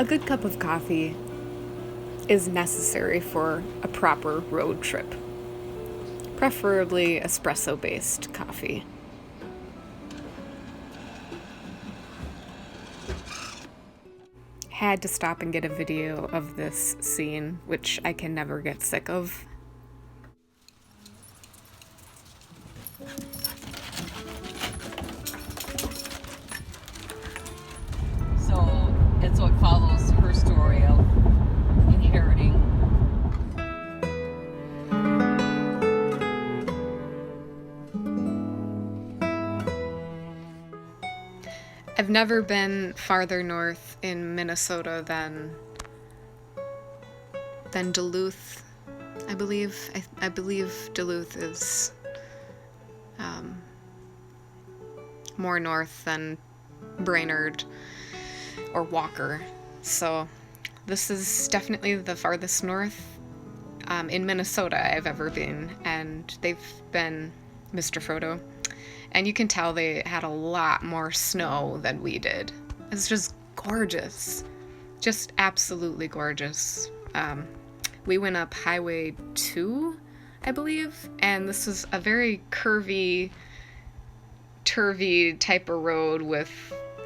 A good cup of coffee is necessary for a proper road trip, preferably espresso-based coffee. Had to stop and get a video of this scene, which I can never get sick of. So it's what follows her story of inheriting. I've never been farther north in Minnesota than Duluth, I believe. I believe Duluth is more north than Brainerd or Walker. So this is definitely the farthest north in Minnesota I've ever been, and they've been Mr. Frodo. And you can tell they had a lot more snow than we did. It's just gorgeous. Just absolutely gorgeous. We went up Highway 2, I believe, and this was a very curvy, turvy type of road with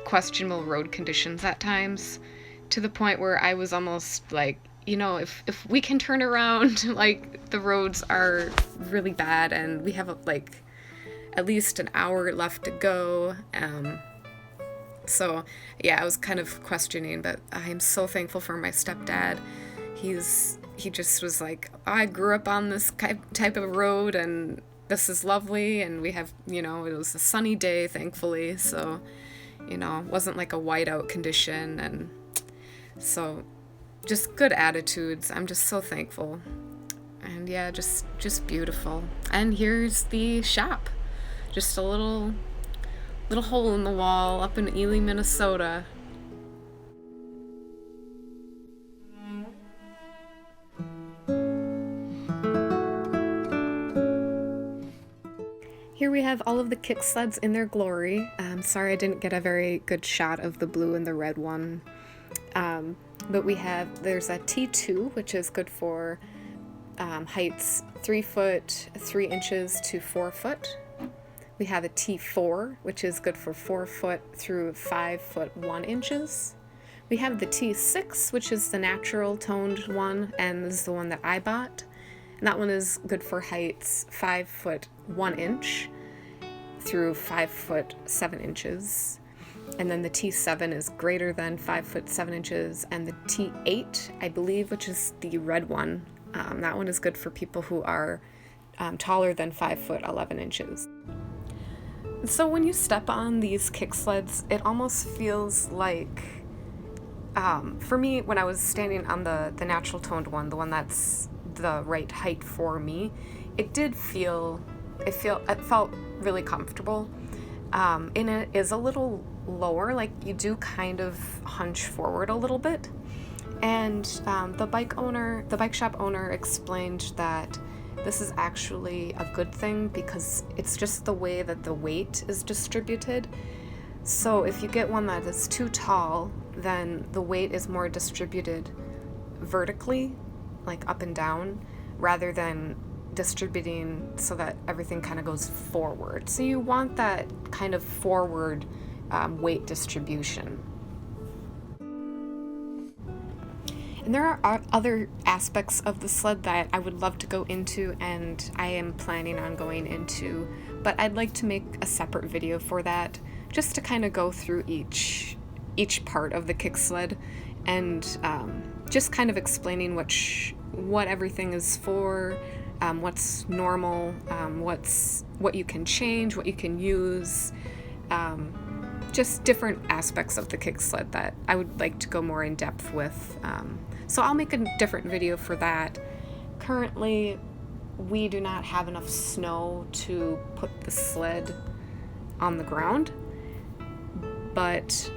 questionable road conditions at times, to the point where I was almost like, you know, if we can turn around, like, the roads are really bad and we have like at least an hour left to go. So yeah, I was kind of questioning, but I'm so thankful for my stepdad. He just was like, I grew up on this type of road and this is lovely, and we have, you know, it was a sunny day, thankfully, so, you know, it wasn't like a whiteout condition, and so just good attitudes. I'm just so thankful. And yeah, just beautiful. And here's the shop. Just a little hole in the wall up in Ely, Minnesota. Here we have all of the kick sleds in their glory. Sorry I didn't get a very good shot of the blue and the red one. But there's a T2, which is good for heights 3 foot 3 inches to 4 foot. We have a T4, which is good for 4 foot through 5 foot 1 inches. We have the T6, which is the natural toned one, and this is the one that I bought. And that one is good for heights 5 foot 1 inch through 5 foot 7 inches. And then the T7 is greater than 5 foot 7 inches, and the T8, I believe, which is the red one, that one is good for people who are taller than 5 foot 11 inches. So when you step on these kick sleds, it almost feels like, for me, when I was standing on the natural toned one, the one that's the right height for me, it felt really comfortable. And it is a little lower, like you do kind of hunch forward a little bit. And the bike shop owner explained that this is actually a good thing because it's just the way that the weight is distributed. So if you get one that is too tall, then the weight is more distributed vertically, like up and down, rather than distributing so that everything kind of goes forward. So you want that kind of forward weight distribution. And there are other aspects of the sled that I would love to go into, and I am planning on going into, but I'd like to make a separate video for that, just to kind of go through each part of the kick sled, and just kind of explaining what everything is for, what's normal, what you can change, what you can use, just different aspects of the kick sled that I would like to go more in depth with. So I'll make a different video for that. Currently, we do not have enough snow to put the sled on the ground, but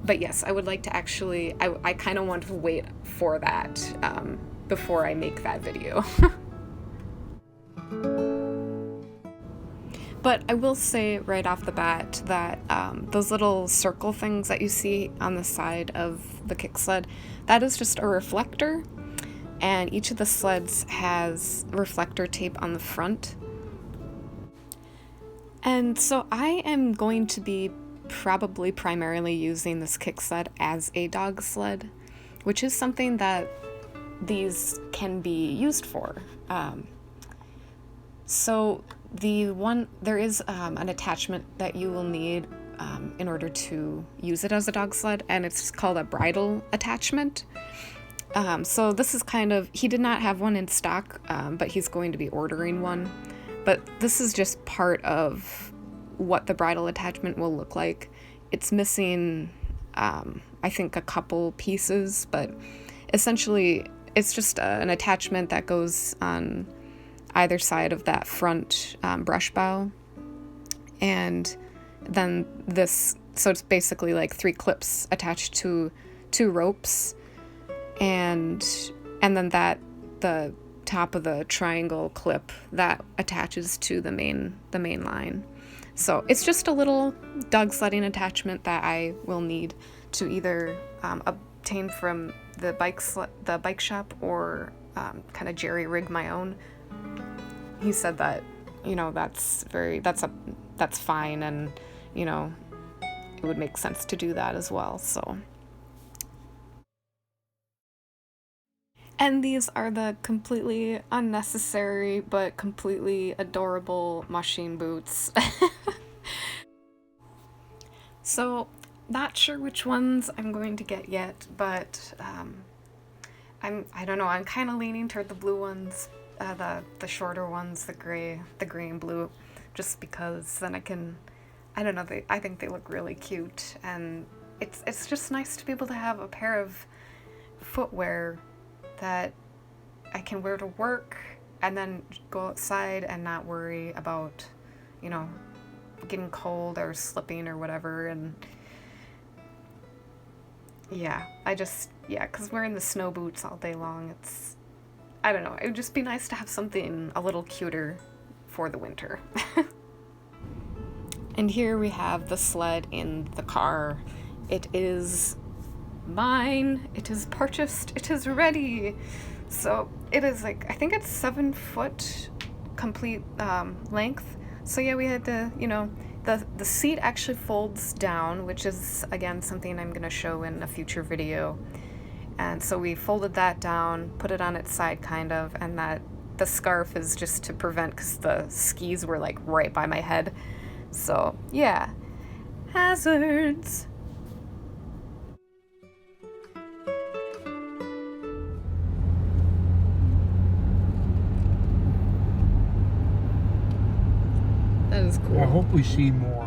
yes, I would like to actually, I kind of want to wait for that before I make that video. But I will say right off the bat that those little circle things that you see on the side of the kick sled, that is just a reflector. And each of the sleds has reflector tape on the front. And so I am going to be probably primarily using this kick sled as a dog sled, which is something that these can be used for. So there is an attachment that you will need in order to use it as a dog sled, and it's called a bridle attachment. So this is he did not have one in stock, but he's going to be ordering one. But this is just part of what the bridle attachment will look like. It's missing, I think, a couple pieces, but essentially it's just an attachment that goes on either side of that front brush bow. And then so it's basically like 3 clips attached to 2 ropes. And then the top of the triangle clip that attaches to the main line. So it's just a little dog sledding attachment that I will need to either obtain from the bike shop or kind of jerry rig my own. He said that, that's fine, and it would make sense to do that as well. So. And these are the completely unnecessary but completely adorable Mushing boots. So, not sure which ones I'm going to get yet, but I don't know, I'm kind of leaning toward the blue ones, the shorter ones, the gray and blue, just because then I don't know, I think they look really cute, and it's just nice to be able to have a pair of footwear that I can wear to work and then go outside and not worry about, getting cold or slipping or whatever. And because wearing the snow boots all day long, I don't know, it would just be nice to have something a little cuter for the winter. And here we have the sled in the car. It is mine. It is purchased. It is ready. So it is I think it's 7 foot complete length. So yeah, we had to, the seat actually folds down, which is again something I'm gonna show in a future video. And so we folded that down, put it on its side kind of, and that the scarf is just to prevent, because the skis were right by my head. So yeah, hazards. That is cool. I hope we see more.